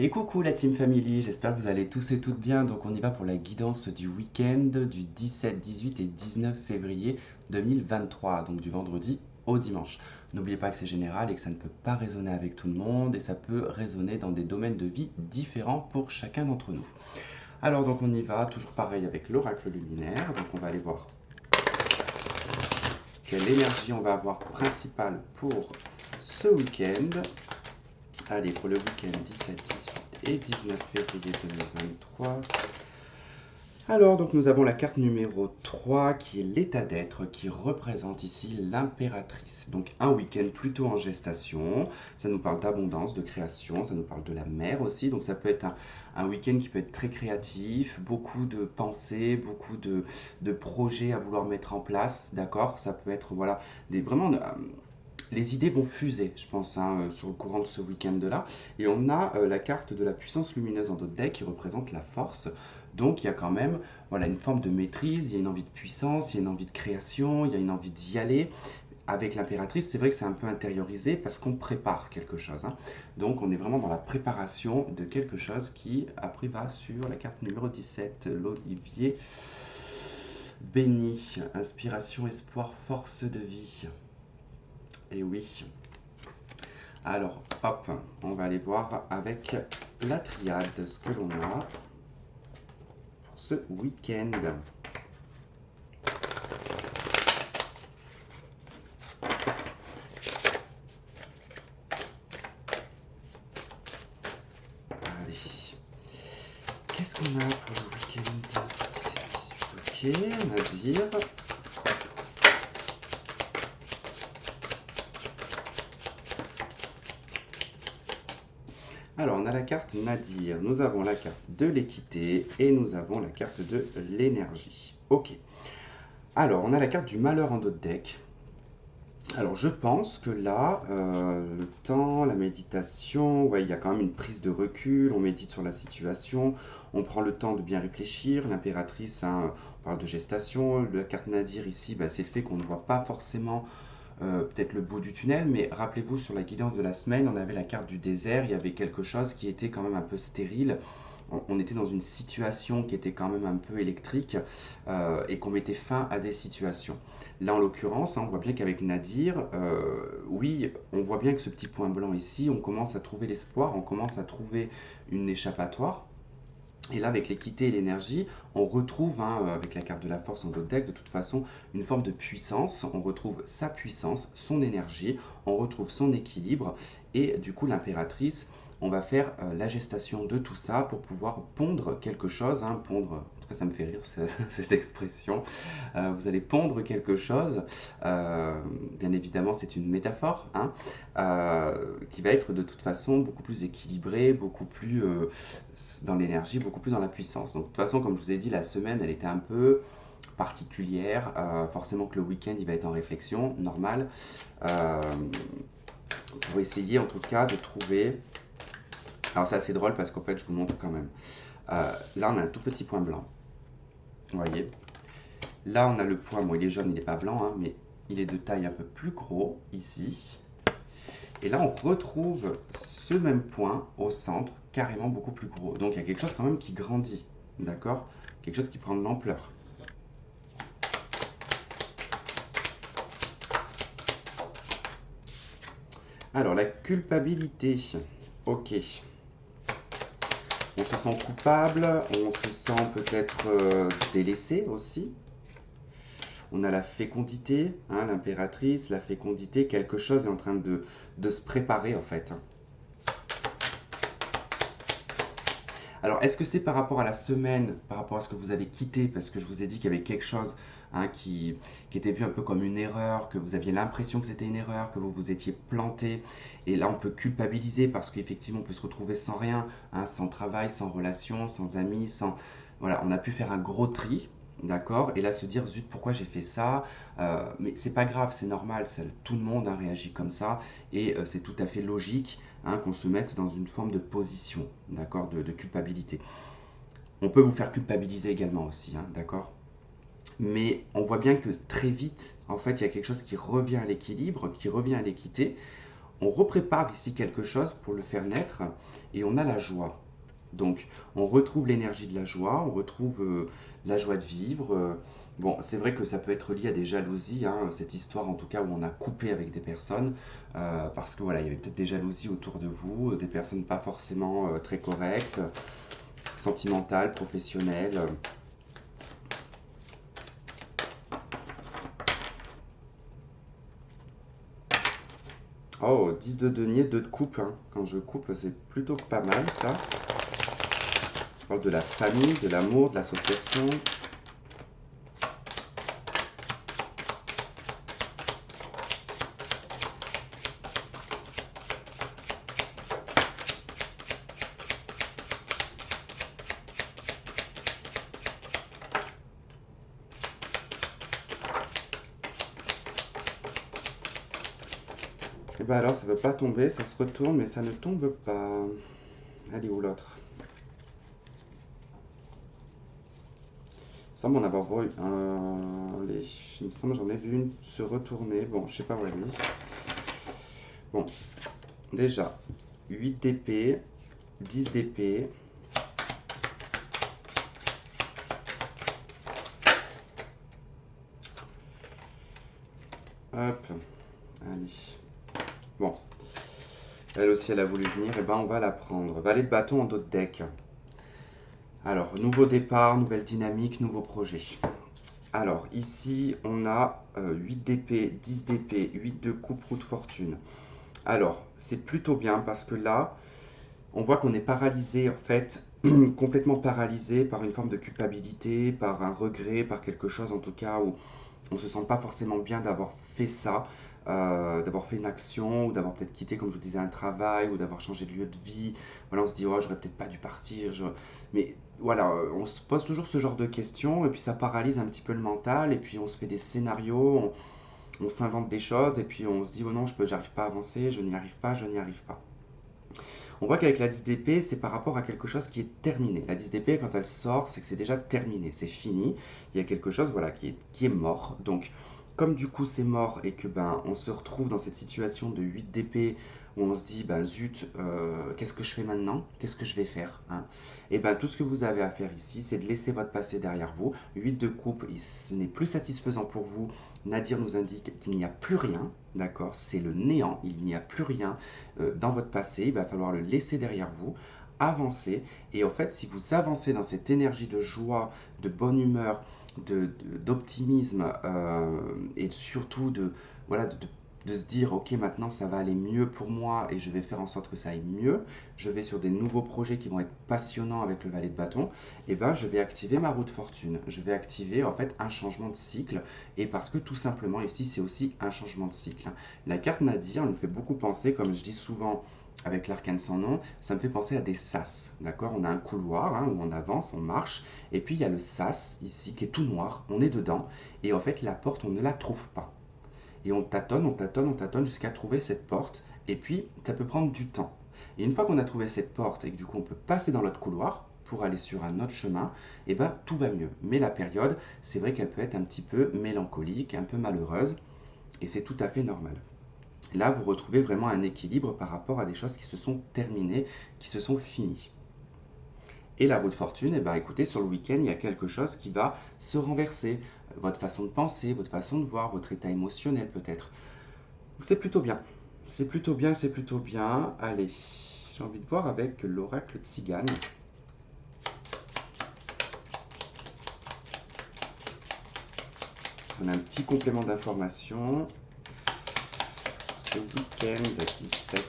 Et coucou la Team Family, j'espère que vous allez tous et toutes bien. Donc on y va pour la guidance du week-end du 17, 18 et 19 février 2023, donc du vendredi au dimanche. N'oubliez pas que c'est général et que ça ne peut pas résonner avec tout le monde et ça peut résonner dans des domaines de vie différents pour chacun d'entre nous. Alors donc on y va, toujours pareil avec l'oracle luminaire. Donc on va aller voir quelle énergie on va avoir principale pour ce week-end. Allez, pour le week-end 17, 18 et 19 février 2023. Alors, donc nous avons la carte numéro 3 qui est l'état d'être, qui représente ici l'impératrice. Donc un week-end plutôt en gestation, ça nous parle d'abondance, de création, ça nous parle de la mer aussi. Donc ça peut être un week-end qui peut être très créatif, beaucoup de pensées, beaucoup de projets à vouloir mettre en place, d'accord. Ça peut être, voilà, vraiment les idées vont fuser, je pense, hein, sur le courant de ce week-end-là. Et on a la carte de la puissance lumineuse en d'autres decks qui représente la force. Donc il y a quand même voilà, une forme de maîtrise, il y a une envie de puissance, il y a une envie de création, il y a une envie d'y aller. Avec l'impératrice, c'est vrai que c'est un peu intériorisé parce qu'on prépare quelque chose, hein. Donc on est vraiment dans la préparation de quelque chose qui après va sur la carte numéro 17, l'Olivier béni, inspiration, espoir, force de vie. Et oui. Alors, hop, on va aller voir avec la triade ce que l'on a pour ce week-end. Allez, qu'est-ce qu'on a pour le week-end 17, 18? Ok, on a dire. Alors, on a la carte Nadir, nous avons la carte de l'équité et nous avons la carte de l'énergie. Ok. Alors, on a la carte du malheur en d'autres decks. Alors, je pense que là, le temps, la méditation, ouais, il y a quand même une prise de recul, on médite sur la situation, on prend le temps de bien réfléchir. L'impératrice, hein, on parle de gestation. La carte Nadir ici, bah, c'est le fait qu'on ne voit pas forcément peut-être le bout du tunnel, mais rappelez-vous, sur la guidance de la semaine, on avait la carte du désert, il y avait quelque chose qui était quand même un peu stérile. On était dans une situation qui était quand même un peu électrique et qu'on mettait fin à des situations. Là, en l'occurrence, hein, on voit bien qu'avec Nadir, oui, on voit bien que ce petit point blanc ici, on commence à trouver l'espoir, on commence à trouver une échappatoire. Et là, avec l'équité et l'énergie, on retrouve, hein, avec la carte de la force en d'autres decks, de toute façon, une forme de puissance. On retrouve sa puissance, son énergie, on retrouve son équilibre. Et du coup, l'impératrice, on va faire la gestation de tout ça pour pouvoir pondre quelque chose. Hein, pondre, en tout cas, ça me fait rire cette expression. Vous allez pondre quelque chose. Bien évidemment, c'est une métaphore, hein, qui va être de toute façon beaucoup plus équilibrée, beaucoup plus dans l'énergie, beaucoup plus dans la puissance. Donc de toute façon, comme je vous ai dit, la semaine, elle était un peu particulière. Forcément que le week-end, il va être en réflexion, normal. Euh, pour essayer en tout cas de trouver... Alors c'est assez drôle parce qu'en fait, je vous montre quand même. Là, on a un tout petit point blanc. Vous voyez. Là, on a le point, bon, il est jaune, il n'est pas blanc, hein, mais il est de taille un peu plus gros ici. Et là, on retrouve ce même point au centre, carrément beaucoup plus gros. Donc, il y a quelque chose quand même qui grandit, d'accord? Quelque chose qui prend de l'ampleur. Alors, la culpabilité. Ok. On se sent coupable, on se sent peut-être délaissé aussi. On a la fécondité, hein, l'impératrice, la fécondité, quelque chose est en train de se préparer en fait. Alors, est-ce que c'est par rapport à la semaine, par rapport à ce que vous avez quitté, parce que je vous ai dit qu'il y avait quelque chose, hein, qui était vu un peu comme une erreur, que vous aviez l'impression que c'était une erreur, que vous vous étiez planté, et là on peut culpabiliser parce qu'effectivement on peut se retrouver sans rien, hein, sans travail, sans relation, sans amis, sans... Voilà, on a pu faire un gros tri, d'accord, et là se dire, zut, pourquoi j'ai fait ça. Mais c'est pas grave, c'est normal, tout le monde, hein, réagit comme ça, et c'est tout à fait logique, hein, qu'on se mette dans une forme de position, d'accord, de culpabilité. On peut vous faire culpabiliser également aussi, hein, d'accord. Mais on voit bien que très vite, en fait, il y a quelque chose qui revient à l'équilibre, qui revient à l'équité. on reprépare ici quelque chose pour le faire naître et on a la joie. Donc, on retrouve l'énergie de la joie, on retrouve la joie de vivre. Bon, c'est vrai que ça peut être lié à des jalousies, hein, cette histoire en tout cas où on a coupé avec des personnes, parce que voilà, il y avait peut-être des jalousies autour de vous, des personnes pas forcément très correctes, sentimentales, professionnelles. Oh, 10 de denier, 2 de coupe, hein. Quand je coupe, c'est plutôt pas mal ça. On parle de la famille, de l'amour, de l'association. Et ben alors, ça veut pas tomber, ça se retourne, mais ça ne tombe pas. Allez, où l'autre? Il me semble en avoir vu il me semble que j'en ai vu une se retourner. Bon, je sais pas où elle est. Bon, déjà, 8 d'épée, 10 d'épée. Hop, allez. Bon, elle aussi, elle a voulu venir, et ben on va la prendre. Valet de bâton en dos de deck. Alors, nouveau départ, nouvelle dynamique, nouveau projet. Alors, ici, on a 8 d'épée, 10 d'épée, 8 de coupe, roue de fortune. Alors, c'est plutôt bien parce que là, on voit qu'on est paralysé, en fait, complètement paralysé par une forme de culpabilité, par un regret, par quelque chose en tout cas où on ne se sent pas forcément bien d'avoir fait ça, d'avoir fait une action, ou d'avoir peut-être quitté, comme je vous disais, un travail, ou d'avoir changé de lieu de vie. Voilà, on se dit, oh, j'aurais peut-être pas dû partir. Mais voilà, on se pose toujours ce genre de questions, et puis ça paralyse un petit peu le mental, et puis on se fait des scénarios, on s'invente des choses, et puis on se dit, oh non, j'arrive pas à avancer, je n'y arrive pas, je n'y arrive pas. On voit qu'avec la 10 d'épée, c'est par rapport à quelque chose qui est terminé. La 10 d'épée, quand elle sort, c'est que c'est déjà terminé, c'est fini. Il y a quelque chose voilà, qui est mort. Donc, comme du coup c'est mort et que ben on se retrouve dans cette situation de 8 d'épée où on se dit ben zut, qu'est-ce que je fais maintenant? Qu'est-ce que je vais faire, hein? Et ben tout ce que vous avez à faire ici, c'est de laisser votre passé derrière vous. 8 de coupe, ce n'est plus satisfaisant pour vous. Nadir nous indique qu'il n'y a plus rien, d'accord? C'est le néant, il n'y a plus rien dans votre passé, il va falloir le laisser derrière vous, avancer. Et en fait, si vous avancez dans cette énergie de joie, de bonne humeur, d'optimisme et surtout voilà, de se dire ok maintenant ça va aller mieux pour moi et je vais faire en sorte que ça aille mieux, je vais sur des nouveaux projets qui vont être passionnants avec le valet de bâton, et ben je vais activer ma roue de fortune, je vais activer en fait un changement de cycle, et parce que tout simplement ici c'est aussi un changement de cycle. La carte Nadir nous fait beaucoup penser, comme je dis souvent avec l'arcane sans nom, ça me fait penser à des sas, d'accord? On a un couloir hein, où on avance, on marche, et puis il y a le sas ici qui est tout noir, on est dedans, et en fait la porte on ne la trouve pas. Et on tâtonne, on tâtonne, on tâtonne jusqu'à trouver cette porte, et puis ça peut prendre du temps. Et une fois qu'on a trouvé cette porte et que du coup on peut passer dans l'autre couloir pour aller sur un autre chemin, et ben tout va mieux. Mais la période, c'est vrai qu'elle peut être un petit peu mélancolique, un peu malheureuse, et c'est tout à fait normal. Là, vous retrouvez vraiment un équilibre par rapport à des choses qui se sont terminées, qui se sont finies. Et la roue de fortune, eh ben, écoutez, sur le week-end, il y a quelque chose qui va se renverser. Votre façon de penser, votre façon de voir, votre état émotionnel peut-être. C'est plutôt bien. C'est plutôt bien, c'est plutôt bien. Allez, j'ai envie de voir avec l'oracle Tzigane. On a un petit complément d'information. Ce week-end 17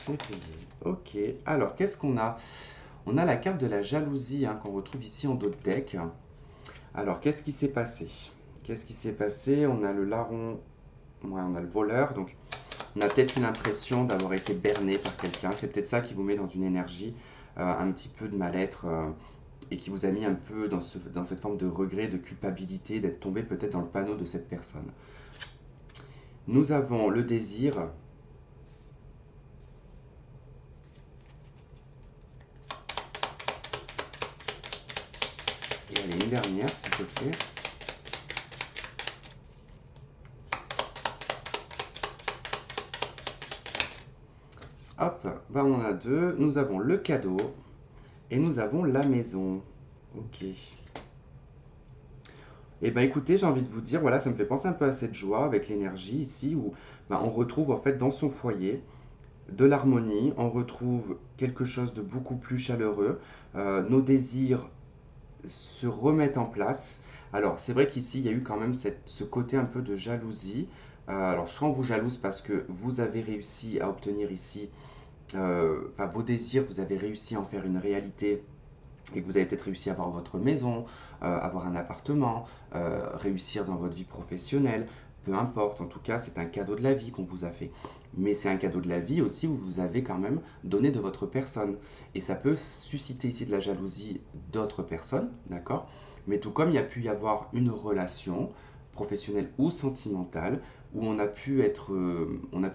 février. Ok, alors qu'est-ce qu'on a? On a la carte de la jalousie hein, qu'on retrouve ici en dos de deck. Alors qu'est-ce qui s'est passé? Qu'est-ce qui s'est passé? On a le larron, ouais, on a le voleur, donc on a peut-être eu l'impression d'avoir été berné par quelqu'un. C'est peut-être ça qui vous met dans une énergie, un petit peu de mal-être, et qui vous a mis un peu dans cette forme de regret, de culpabilité, d'être tombé peut-être dans le panneau de cette personne. Nous avons le désir. Et allez, une dernière, s'il te plaît. hop, bah on en a deux. Nous avons le cadeau et nous avons la maison. Ok. Eh ben écoutez, j'ai envie de vous dire, voilà, ça me fait penser un peu à cette joie avec l'énergie ici où bah, on retrouve en fait dans son foyer de l'harmonie, on retrouve quelque chose de beaucoup plus chaleureux, nos désirs se remettent en place. Alors c'est vrai qu'ici il y a eu quand même ce côté un peu de jalousie. Alors soit on vous jalouse parce que vous avez réussi à obtenir ici enfin, vos désirs, vous avez réussi à en faire une réalité et que vous avez peut-être réussi à avoir votre maison, avoir un appartement, réussir dans votre vie professionnelle, peu importe, en tout cas c'est un cadeau de la vie qu'on vous a fait. Mais c'est un cadeau de la vie aussi où vous avez quand même donné de votre personne. Et ça peut susciter ici de la jalousie d'autres personnes, d'accord? Mais tout comme il y a pu y avoir une relation professionnelle ou sentimentale où on a pu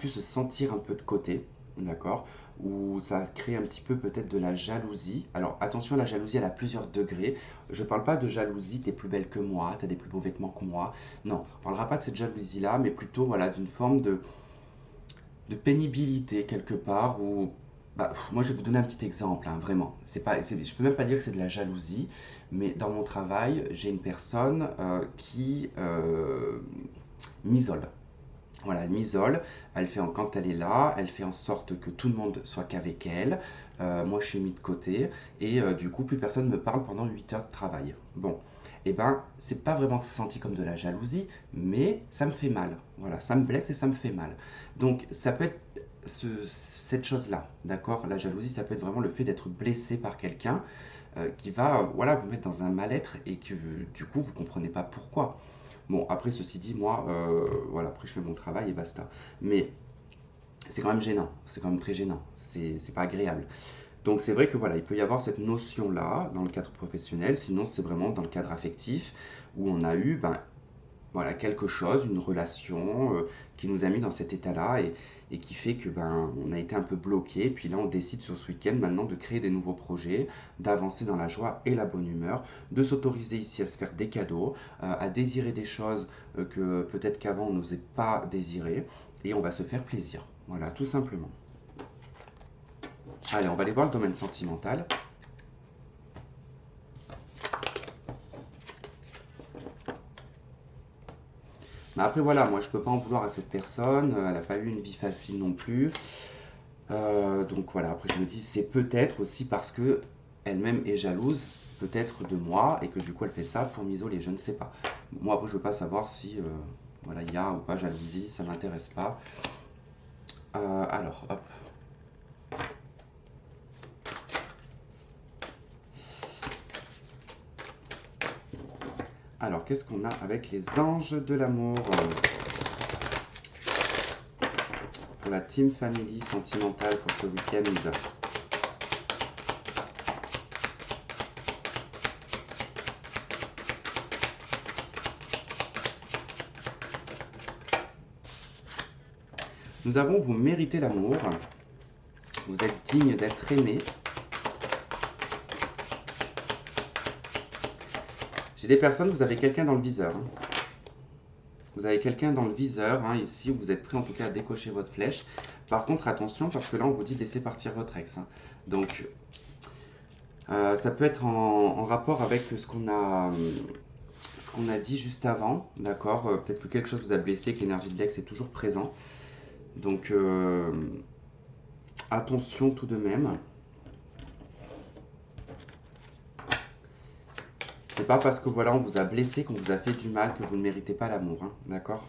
se sentir un peu de côté, d'accord? Où ça crée un petit peu peut-être de la jalousie. Alors attention, la jalousie, elle a plusieurs degrés. Je ne parle pas de jalousie, t'es plus belle que moi, t'as des plus beaux vêtements que moi. Non, on ne parlera pas de cette jalousie-là, mais plutôt voilà, d'une forme de pénibilité quelque part. Où, bah, moi, je vais vous donner un petit exemple, hein, vraiment. Je ne peux même pas dire que c'est de la jalousie, mais dans mon travail, j'ai une personne qui m'isole. Voilà, elle m'isole, quand elle est là, elle fait en sorte que tout le monde soit qu'avec elle. Moi, je suis mis de côté et du coup, plus personne ne me parle pendant 8 heures de travail. Bon, et ben, c'est pas vraiment senti comme de la jalousie, mais ça me fait mal. Voilà, ça me blesse et ça me fait mal. Donc, ça peut être cette chose-là, d'accord? La jalousie, ça peut être vraiment le fait d'être blessé par quelqu'un qui va, voilà, vous mettre dans un mal-être et que du coup, vous comprenez pas pourquoi. Bon, après, ceci dit, moi, voilà, après, je fais mon travail et basta. Mais c'est quand même gênant, c'est quand même très gênant, c'est pas agréable. Donc, c'est vrai que voilà, il peut y avoir cette notion-là dans le cadre professionnel, sinon, c'est vraiment dans le cadre affectif où on a eu, ben, voilà, quelque chose, une relation qui nous a mis dans cet état-là et qui fait que ben on a été un peu bloqué. Puis là, on décide sur ce week-end maintenant de créer des nouveaux projets, d'avancer dans la joie et la bonne humeur, de s'autoriser ici à se faire des cadeaux, à désirer des choses que peut-être qu'avant on n'osait pas désirer, et on va se faire plaisir. Voilà, tout simplement. Allez, on va aller voir le domaine sentimental. Mais après voilà, moi je peux pas en vouloir à cette personne, elle n'a pas eu une vie facile non plus. Donc voilà, après je me dis, c'est peut-être aussi parce que elle-même est jalouse, peut-être de moi, et que du coup elle fait ça pour m'isoler, je ne sais pas. Moi après je veux pas savoir si voilà, il y a ou pas jalousie, ça m'intéresse pas. Alors, hop. Alors, qu'est-ce qu'on a avec les anges de l'amour pour la team family sentimentale pour ce week-end? Nous avons, vous méritez l'amour, vous êtes digne d'être aimé. J'ai des personnes, vous avez quelqu'un dans le viseur. Hein. Vous avez quelqu'un dans le viseur, hein, ici, où vous êtes prêt en tout cas à décocher votre flèche. Par contre, attention, parce que là, on vous dit de laisser partir votre ex. Hein. Donc, ça peut être en rapport avec ce qu'on a dit juste avant, d'accord? Peut-être que quelque chose vous a blessé, que l'énergie de l'ex est toujours présent. Donc, attention tout de même. C'est pas parce que voilà, on vous a blessé, qu'on vous a fait du mal, que vous ne méritez pas l'amour, hein, d'accord?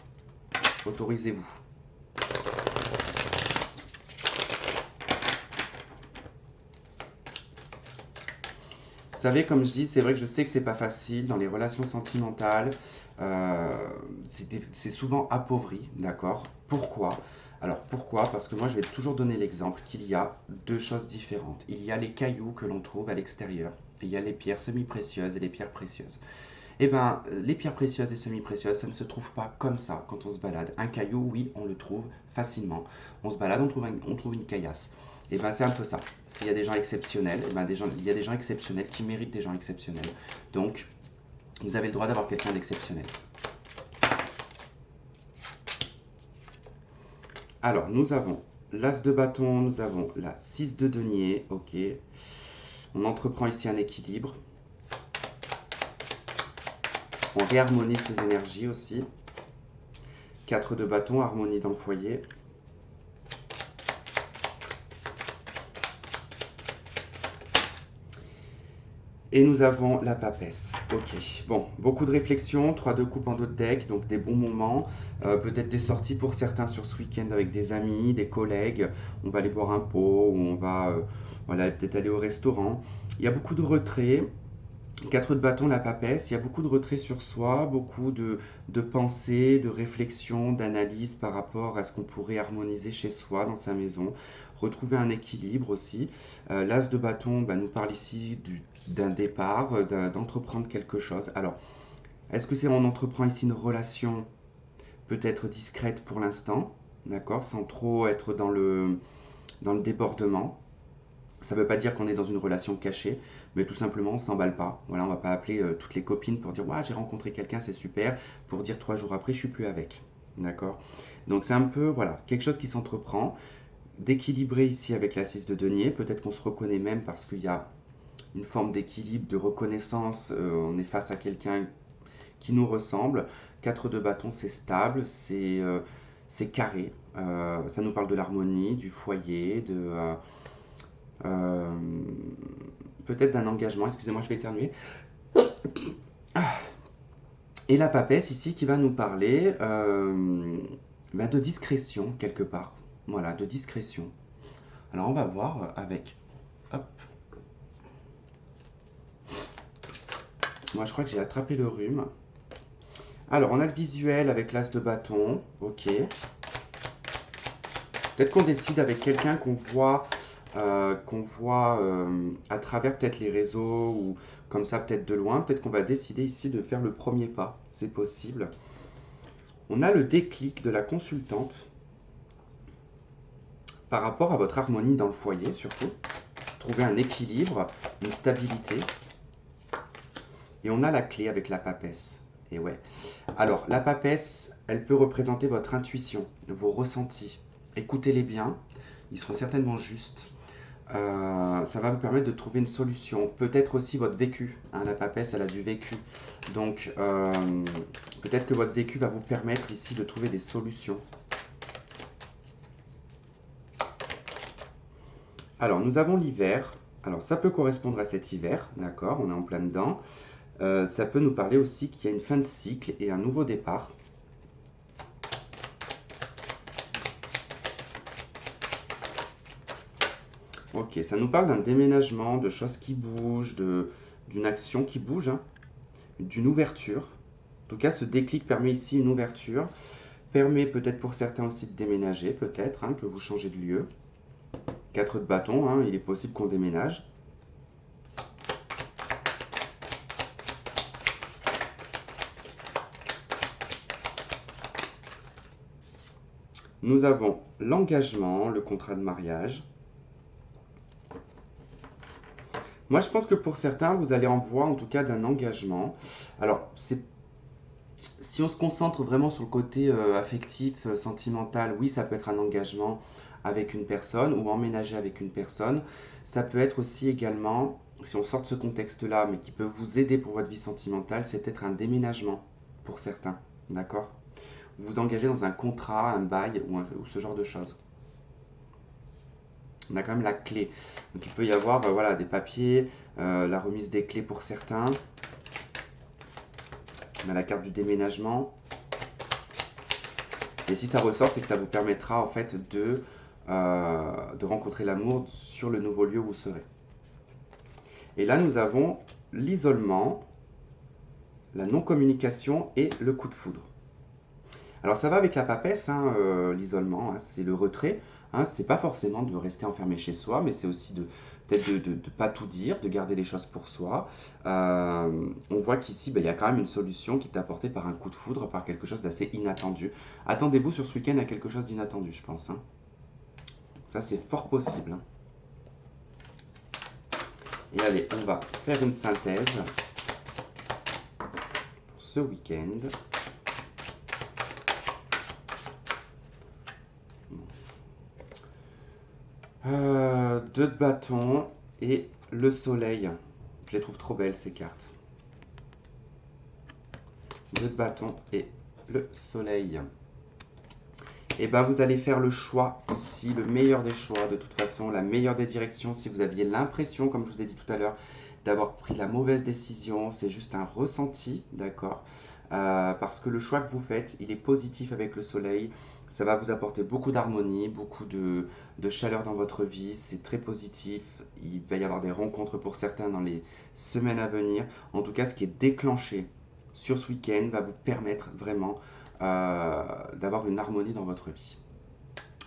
Autorisez-vous. Vous savez, comme je dis, c'est vrai que je sais que c'est pas facile dans les relations sentimentales. euh, c'est souvent appauvri, d'accord? Pourquoi? Alors pourquoi? Parce que moi je vais toujours donner l'exemple qu'il y a deux choses différentes. Il y a les cailloux que l'on trouve à l'extérieur, et il y a les pierres semi-précieuses et les pierres précieuses. Eh bien, les pierres précieuses et semi-précieuses, ça ne se trouve pas comme ça quand on se balade. Un caillou, oui, on le trouve facilement. On se balade, on trouve une caillasse. Et bien, c'est un peu ça. S'il y a des gens exceptionnels, eh ben, il y a des gens exceptionnels qui méritent des gens exceptionnels. Donc, vous avez le droit d'avoir quelqu'un d'exceptionnel. Alors, nous avons l'as de bâton, nous avons la 6 de denier. Ok. On entreprend ici un équilibre. On réharmonise ses énergies aussi. 4 de bâton, harmonie dans le foyer. Et nous avons la papesse. Ok, bon, beaucoup de réflexions, 3 de coupe en dos de deck, donc des bons moments, peut-être des sorties pour certains sur ce week-end avec des amis, des collègues, on va aller boire un pot, ou on va voilà, peut-être aller au restaurant. Il y a beaucoup de retraits, 4 de bâton, la papesse, il y a beaucoup de retraits sur soi, beaucoup de pensées, de réflexions, d'analyses par rapport à ce qu'on pourrait harmoniser chez soi, dans sa maison, retrouver un équilibre aussi. L'as de bâton nous parle ici d'un départ, d'entreprendre quelque chose. Alors, est-ce que c'est on entreprend ici une relation peut-être discrète pour l'instant, d'accord, sans trop être dans le débordement. Ça ne veut pas dire qu'on est dans une relation cachée, mais tout simplement on s'emballe pas. Voilà, on va pas appeler toutes les copines pour dire ouais, j'ai rencontré quelqu'un, c'est super, pour dire 3 jours après je suis plus avec. D'accord. Donc c'est un peu voilà, quelque chose qui s'entreprend, d'équilibrer ici avec la 6 de denier. Peut-être qu'on se reconnaît même parce qu'il y a une forme d'équilibre, de reconnaissance. On est face à quelqu'un qui nous ressemble. 4 de bâton, c'est stable, c'est carré. Ça nous parle de l'harmonie, du foyer, euh, peut-être d'un engagement. Excusez-moi, je vais éternuer. Et la papesse ici qui va nous parler de discrétion quelque part. Voilà, de discrétion. Alors on va voir avec... Hop. Moi je crois que j'ai attrapé le rhume. Alors on a le visuel avec l'as de bâton. Ok. Peut-être qu'on décide avec quelqu'un qu'on voit à travers peut-être les réseaux ou comme ça peut-être de loin. Peut-être qu'on va décider ici de faire le premier pas. C'est possible. On a le déclic de la consultante par rapport à votre harmonie dans le foyer surtout. Trouver un équilibre, une stabilité. Et on a la clé avec la papesse. Et ouais. Alors la papesse, elle peut représenter votre intuition, vos ressentis. Écoutez-les bien, ils seront certainement justes. Ça va vous permettre de trouver une solution. Peut-être aussi votre vécu. Hein, la papesse, elle a du vécu. Donc, peut-être que votre vécu va vous permettre ici de trouver des solutions. Alors, nous avons l'hiver. Alors, ça peut correspondre à cet hiver, d'accord, on est en plein dedans. Ça peut nous parler aussi qu'il y a une fin de cycle et un nouveau départ. Ok, ça nous parle d'un déménagement, de choses qui bougent, d'une action qui bouge, hein, d'une ouverture. En tout cas, ce déclic permet ici une ouverture. Permet peut-être pour certains aussi de déménager, peut-être, hein, que vous changez de lieu. 4 de bâton, hein, il est possible qu'on déménage. Nous avons l'engagement, le contrat de mariage. Moi, je pense que pour certains, vous allez en voir en tout cas d'un engagement. Alors, si on se concentre vraiment sur le côté affectif, sentimental, oui, ça peut être un engagement avec une personne ou emménager avec une personne. Ça peut être aussi également, si on sort de ce contexte-là, mais qui peut vous aider pour votre vie sentimentale, c'est peut-être un déménagement pour certains. D'accord? Vous vous engagez dans un contrat, un bail ou ce genre de choses. On a quand même la clé. Donc il peut y avoir voilà, des papiers, la remise des clés pour certains. On a la carte du déménagement. Et si ça ressort, c'est que ça vous permettra en fait de rencontrer l'amour sur le nouveau lieu où vous serez. Et là, nous avons l'isolement, la non-communication et le coup de foudre. Alors ça va avec la papesse, hein, l'isolement, hein, c'est le retrait. Hein, c'est pas forcément de rester enfermé chez soi, mais c'est aussi peut-être de ne pas tout dire, de garder les choses pour soi. On voit qu'ici, il y a quand même une solution qui est apportée par un coup de foudre, par quelque chose d'assez inattendu. Attendez-vous sur ce week-end à quelque chose d'inattendu, je pense. Hein. Ça, c'est fort possible. Hein. Et allez, on va faire une synthèse pour ce week-end. 2 de bâton et le soleil. Je les trouve trop belles ces cartes. 2 de bâton et le soleil. Et ben vous allez faire le choix ici, le meilleur des choix, de toute façon, la meilleure des directions. Si vous aviez l'impression, comme je vous ai dit tout à l'heure, d'avoir pris la mauvaise décision, c'est juste un ressenti, d'accord. Parce que le choix que vous faites, il est positif avec le soleil. Ça va vous apporter beaucoup d'harmonie, beaucoup de chaleur dans votre vie. C'est très positif. Il va y avoir des rencontres pour certains dans les semaines à venir. En tout cas, ce qui est déclenché sur ce week-end va vous permettre vraiment d'avoir une harmonie dans votre vie.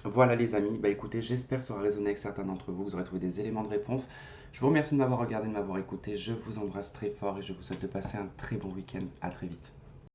Voilà les amis, bah écoutez, j'espère que ça aura résonné avec certains d'entre vous, que vous aurez trouvé des éléments de réponse. Je vous remercie de m'avoir regardé, de m'avoir écouté, je vous embrasse très fort et je vous souhaite de passer un très bon week-end. À très vite.